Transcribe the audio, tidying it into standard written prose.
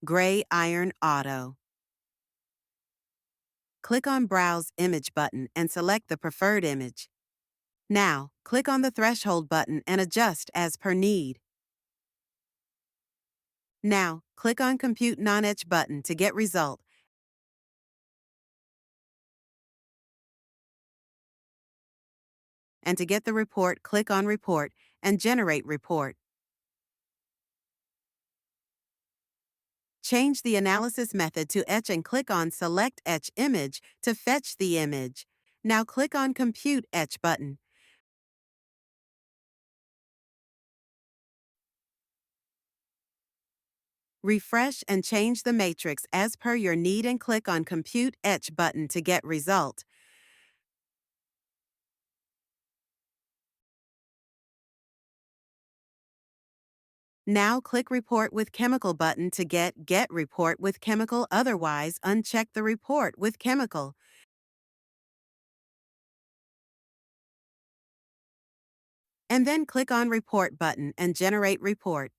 Gray Iron Auto. Click on Browse Image button and select the preferred image. Now, click on the Threshold button and adjust as per need. Now, click on Compute Non-Etch button to get result. And to get the report, click on Report and Generate Report. Change the analysis method to Etch and click on Select Etch Image to fetch the image. Now click on Compute Etch button. Refresh and change the matrix as per your need and click on Compute Etch button to get result. Now click Report with Chemical button to get Report with Chemical, otherwise uncheck the Report with Chemical. And then click on Report button and generate report.